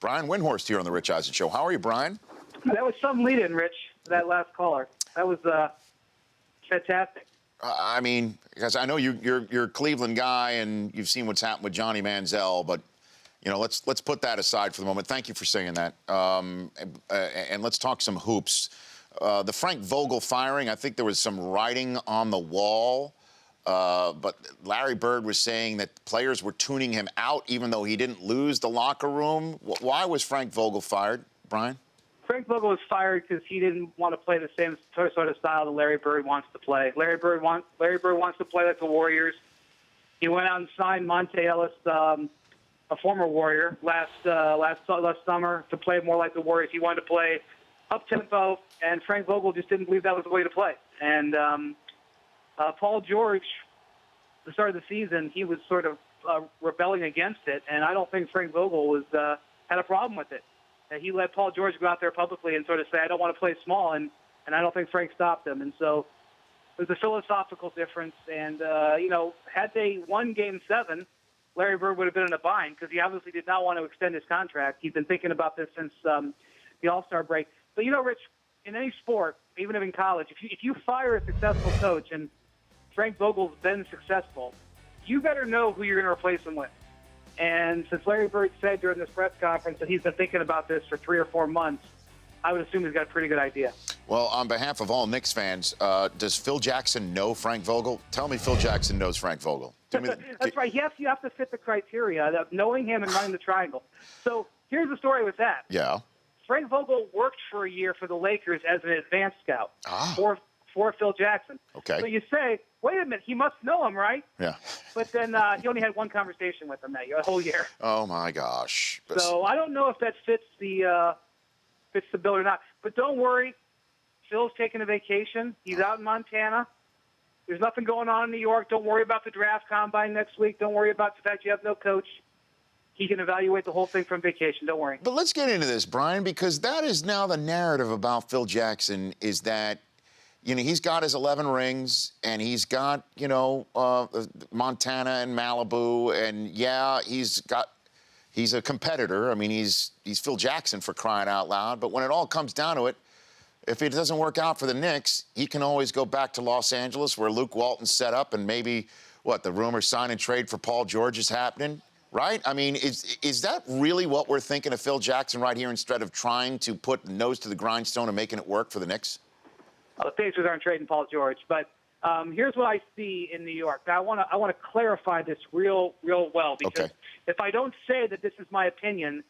Brian Windhorst here on the Rich Eisen Show. How are you, Brian? That was some lead-in, Rich, to that last caller. That was fantastic. I mean, because I know you're a Cleveland guy and you've seen what's happened with Johnny Manziel, but you know, let's put that aside for the moment. Thank you for saying that. And let's talk some hoops. The Frank Vogel firing, I think there was some writing on the wall. But Larry Bird was saying that players were tuning him out even though he didn't lose the locker room. Why was Frank Vogel fired, Brian? Frank Vogel was fired because he didn't want to play the same sort of style that Larry Bird wants to play. Larry Bird wants to play like the Warriors. He went out and signed Monte Ellis, a former Warrior, last summer to play more like the Warriors. He wanted to play up-tempo, and Frank Vogel just didn't believe that was the way to play. And Paul George, the start of the season, he was sort of rebelling against it, and I don't think Frank Vogel had a problem with it. And he let Paul George go out there publicly and sort of say, I don't want to play small, and I don't think Frank stopped him. And so it was a philosophical difference. And, had they won Game 7, Larry Bird would have been in a bind because he obviously did not want to extend his contract. He's been thinking about this since the All-Star break. But, Rich, in any sport, even in college, if you fire a successful coach, and Frank Vogel's been successful, you better know who you're going to replace him with. And since Larry Bird said during this press conference that he's been thinking about this for 3 or 4 months, I would assume he's got a pretty good idea. Well, on behalf of all Knicks fans, does Phil Jackson know Frank Vogel? Tell me Phil Jackson knows Frank Vogel. That's right. Yes, you have to fit the criteria of knowing him and running the triangle. So here's the story with that. Yeah. Frank Vogel worked for a year for the Lakers as an advanced scout for Phil Jackson. Okay. So you say, wait a minute, he must know him, right? Yeah. But then he only had one conversation with him that year, a whole year. Oh, my gosh. So I don't know if that fits the bill or not. But don't worry, Phil's taking a vacation. He's out in Montana. There's nothing going on in New York. Don't worry about the draft combine next week. Don't worry about the fact you have no coach. He can evaluate the whole thing from vacation. Don't worry. But let's get into this, Brian, because that is now the narrative about Phil Jackson is that, he's got his 11 rings, and he's got, Montana and Malibu, and, yeah, he's a competitor. I mean, he's Phil Jackson for crying out loud. But when it all comes down to it, if it doesn't work out for the Knicks, he can always go back to Los Angeles where Luke Walton's set up, and maybe, the rumor sign and trade for Paul George is happening. Right? I mean, is that really what we're thinking of Phil Jackson right here instead of trying to put the nose to the grindstone and making it work for the Knicks? Well, the Pacers aren't trading Paul George, but here's what I see in New York. Now, I want to clarify this real well because if I don't say that this is my opinion,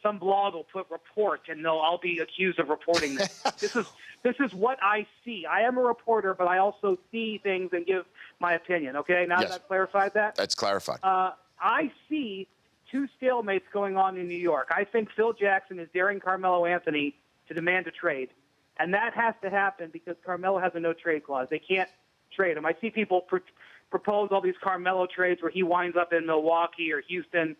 some blog will put report, and I'll be accused of reporting this. This is what I see. I am a reporter, but I also see things and give my opinion. Okay, now that I've clarified that. That's clarified. I see 2 stalemates going on in New York. I think Phil Jackson is daring Carmelo Anthony to demand a trade. And that has to happen because Carmelo has a no-trade clause. They can't trade him. I see people propose all these Carmelo trades where he winds up in Milwaukee or Houston.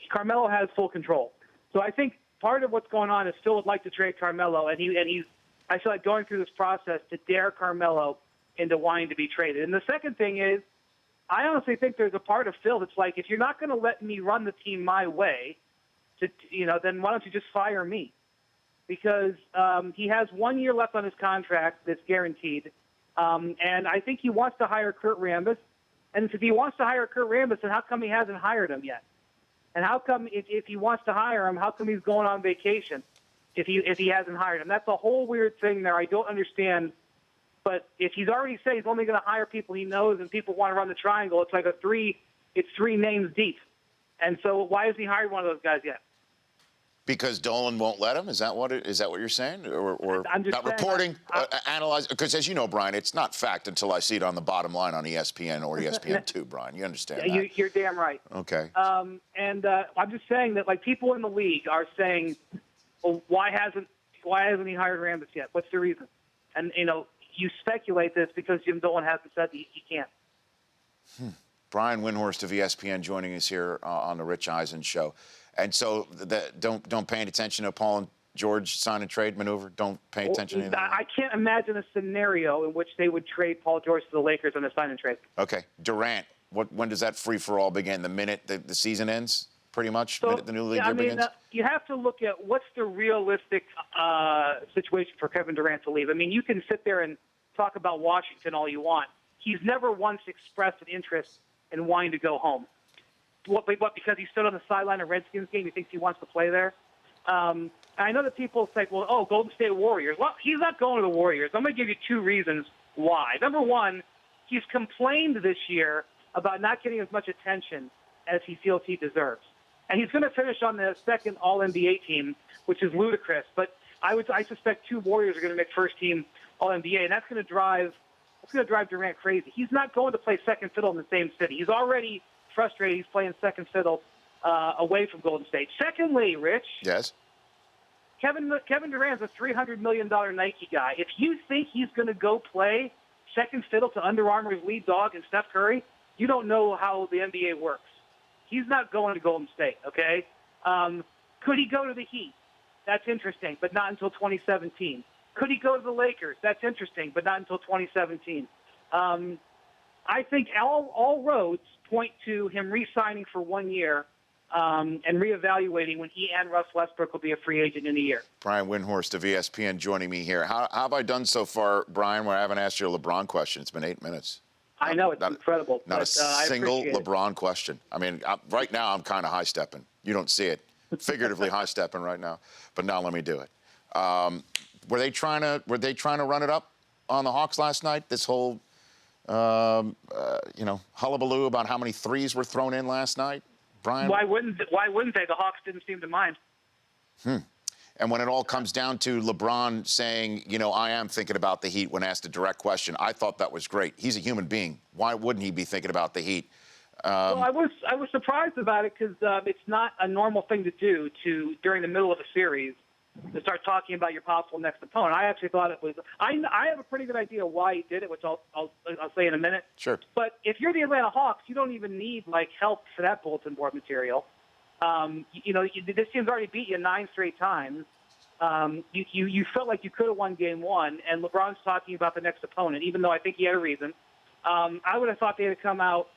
Carmelo has full control. So I think part of what's going on is Phil would like to trade Carmelo, and he's I feel like going through this process to dare Carmelo into wanting to be traded. And the second thing is, I honestly think there's a part of Phil that's like, if you're not going to let me run the team my way, then why don't you just fire me? Because he has 1 year left on his contract that's guaranteed, and I think he wants to hire Kurt Rambis. And if he wants to hire Kurt Rambis, then how come he hasn't hired him yet? And how come if he wants to hire him, how come he's going on vacation if he hasn't hired him? That's a whole weird thing there. I don't understand. But if he's already said he's only going to hire people he knows and people want to run the triangle, it's like it's 3 names deep. And so why hasn't he hired one of those guys yet? Because Dolan won't let him? Is that what you're saying? Or I'm just not reporting, analyze? Because as you know, Brian, it's not fact until I see it on the bottom line on ESPN or ESPN2, Brian. You understand that? You're damn right. Okay. And I'm just saying that, people in the league are saying, well, why hasn't he hired Rambis yet? What's the reason? And, you speculate this because Jim Dolan hasn't said he can't. Brian Windhorst of ESPN joining us here on the Rich Eisen Show. And so don't pay attention to Paul and George sign and trade maneuver? Don't pay attention to that? I can't imagine a scenario in which they would trade Paul George to the Lakers on a sign and trade. Okay. Durant, when does that free-for-all begin? The minute the season ends? pretty much, So, the new league yeah, year begins? you have to look at what's the realistic situation for Kevin Durant to leave. I mean, you can sit there and talk about Washington all you want. He's never once expressed an interest in wanting to go home. What, because he stood on the sideline of Redskins game, he thinks he wants to play there? I know that people say, well, oh, Golden State Warriors. Well, he's not going to the Warriors. I'm going to give you two reasons why. Number one, he's complained this year about not getting as much attention as he feels he deserves. And he's going to finish on the second All-NBA team, which is ludicrous. But I suspect two Warriors are going to make first-team All-NBA, and that's going to drive Durant crazy. He's not going to play second fiddle in the same city. He's already frustrated. He's playing second fiddle away from Golden State. Secondly, Rich. Yes. Kevin Durant's a $300 million Nike guy. If you think he's going to go play second fiddle to Under Armour's lead dog and Steph Curry, you don't know how the NBA works. He's not going to Golden State, okay? Could he go to the Heat? That's interesting, but not until 2017. Could he go to the Lakers? That's interesting, but not until 2017. I think all roads point to him re-signing for 1 year and reevaluating when he and Russ Westbrook will be a free agent in a year. Brian Windhorst of ESPN joining me here. How have I done so far, Brian, where I haven't asked you a LeBron question? It's been 8 minutes. I know, it's incredible. Not a single I LeBron question. I mean, right now I'm kind of high-stepping. You don't see it. Figuratively high-stepping right now. But now let me do it. Were they trying to run it up on the Hawks last night? This whole, hullabaloo about how many threes were thrown in last night, Brian? Why wouldn't they? The Hawks didn't seem to mind. And when it all comes down to LeBron saying, I am thinking about the Heat when asked a direct question, I thought that was great. He's a human being. Why wouldn't he be thinking about the Heat? Well, I was surprised about it because it's not a normal thing to do during the middle of a series to start talking about your possible next opponent. I actually thought it was. I have a pretty good idea why he did it, which I'll say in a minute. Sure. But if you're the Atlanta Hawks, you don't even need help for that bulletin board material. This team's already beat you 9 straight times. You felt like you could have won game one, and LeBron's talking about the next opponent, even though I think he had a reason. I would have thought they had come out,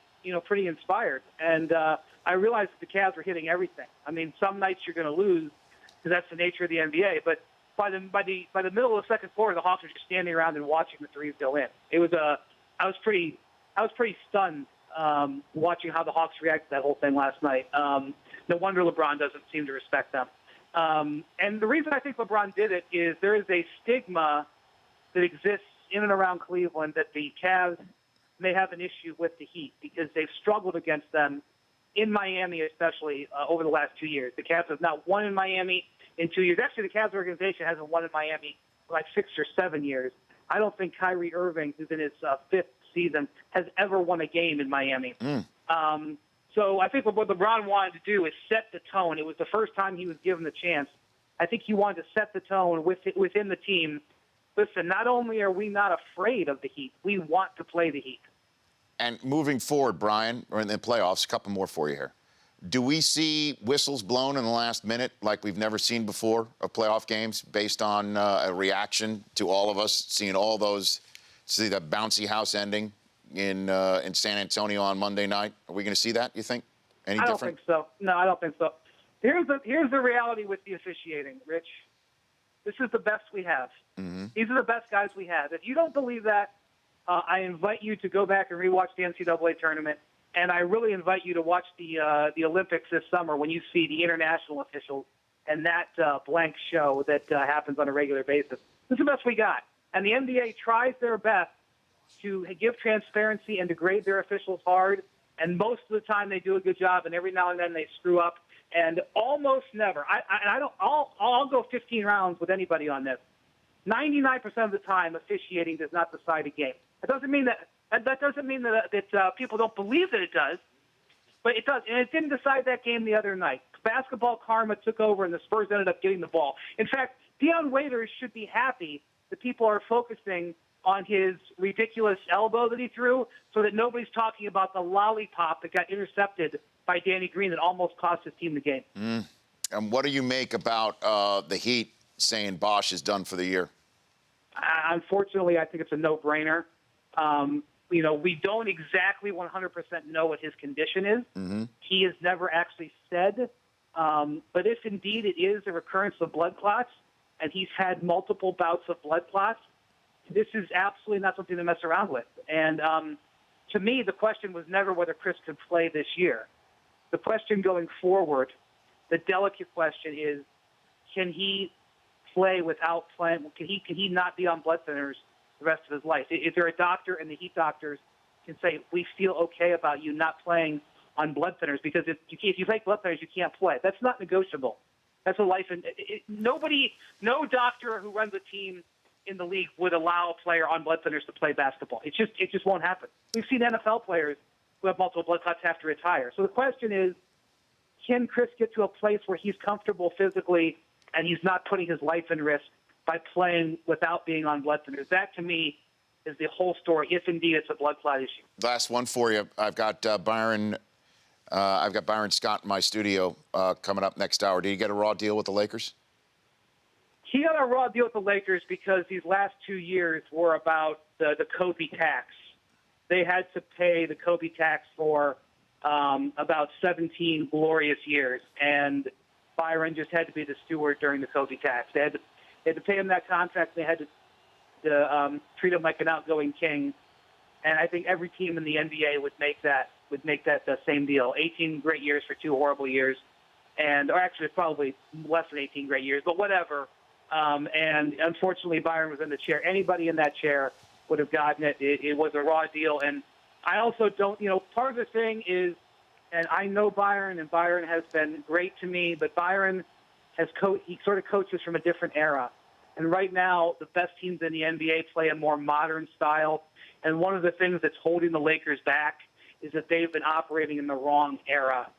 pretty inspired. And I realized that the Cavs were hitting everything. I mean, some nights you're going to lose because that's the nature of the NBA. But by the middle of the second quarter, the Hawks were just standing around and watching the threes go in. It was I was pretty stunned watching how the Hawks reacted to that whole thing last night. No wonder LeBron doesn't seem to respect them. And the reason I think LeBron did it is there is a stigma that exists in and around Cleveland that the Cavs may have an issue with the Heat because they've struggled against them in Miami, especially over the last 2 years. The Cavs have not won in Miami in 2 years. Actually, the Cavs organization hasn't won in Miami for 6 or 7 years. I don't think Kyrie Irving, who's in his 5th season, has ever won a game in Miami. So I think what LeBron wanted to do is set the tone. It was the first time he was given the chance. I think he wanted to set the tone within the team. Listen, not only are we not afraid of the Heat, we want to play the Heat. And moving forward, Brian, or in the playoffs, a couple more for you here. Do we see whistles blown in the last minute like we've never seen before of playoff games based on a reaction to all of us seeing see the bouncy house ending in San Antonio on Monday night? Are we going to see that, you think? Any different? I don't think so. No, I don't think so. Here's the reality with the officiating, Rich. This is the best we have. These are the best guys we have. If you don't believe that, I invite you to go back and rewatch the NCAA tournament, and I really invite you to watch the Olympics this summer when you see the international officials and that blank show that happens on a regular basis. This is the best we got. And the NBA tries their best to give transparency and to grade their officials hard, and most of the time they do a good job, and every now and then they screw up, and almost never. I'll go 15 rounds with anybody on this. 99% of the time, officiating does not decide a game. That doesn't mean that people don't believe that it does, but it does. And it didn't decide that game the other night. Basketball karma took over, and the Spurs ended up getting the ball. In fact, Deion Waiters should be happy that people are focusing on his ridiculous elbow that he threw so that nobody's talking about the lollipop that got intercepted by Danny Green that almost cost his team the game. And what do you make about the Heat saying Bosh is done for the year? Unfortunately, I think it's a no-brainer. we don't exactly 100% know what his condition is. Mm-hmm. He has never actually said. But if indeed it is a recurrence of blood clots, and he's had multiple bouts of blood clots, this is absolutely not something to mess around with. And to me, the question was never whether Chris could play this year. The question going forward, the delicate question is, can he play without playing? Can he not be on blood thinners the rest of his life? Is there a doctor, and the Heat doctors can say, we feel okay about you not playing on blood thinners, because if you take blood thinners, you can't play. That's not negotiable. That's a life. And no doctor who runs a team in the league would allow a player on blood thinners to play basketball. It just won't happen. We've seen NFL players who have multiple blood clots have to retire. So the question is, can Chris get to a place where he's comfortable physically and he's not putting his life in risk by playing without being on blood thinners? That, to me, is the whole story, if indeed it's a blood clot issue. Last one for you. I've got Byron Scott in my studio coming up next hour. Did he get a raw deal with the Lakers? He got a raw deal with the Lakers because these last 2 years were about the Kobe tax. They had to pay the Kobe tax for about 17 glorious years, and Byron just had to be the steward during the Kobe tax. They had to pay him that contract. They had to treat him like an outgoing king, and I think every team in the NBA would make that the same deal. 18 great years for 2 horrible years, or actually probably less than 18 great years, but whatever. And unfortunately, Byron was in the chair. Anybody in that chair would have gotten it. It was a raw deal. And I also don't, part of the thing is, and I know Byron, and Byron has been great to me, but Byron he sort of coaches from a different era. And right now, the best teams in the NBA play a more modern style. And one of the things that's holding the Lakers back is that they've been operating in the wrong era.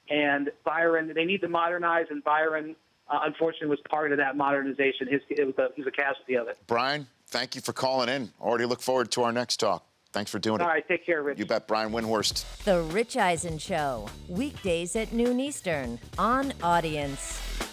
And Byron, they need to modernize, and Byron, unfortunately, was part of that modernization. He was a casualty of it. Brian, thank you for calling in. Already look forward to our next talk. Thanks for doing it. All right, take care, Rich. You bet. Brian Windhorst. The Rich Eisen Show, weekdays at noon Eastern on Audience.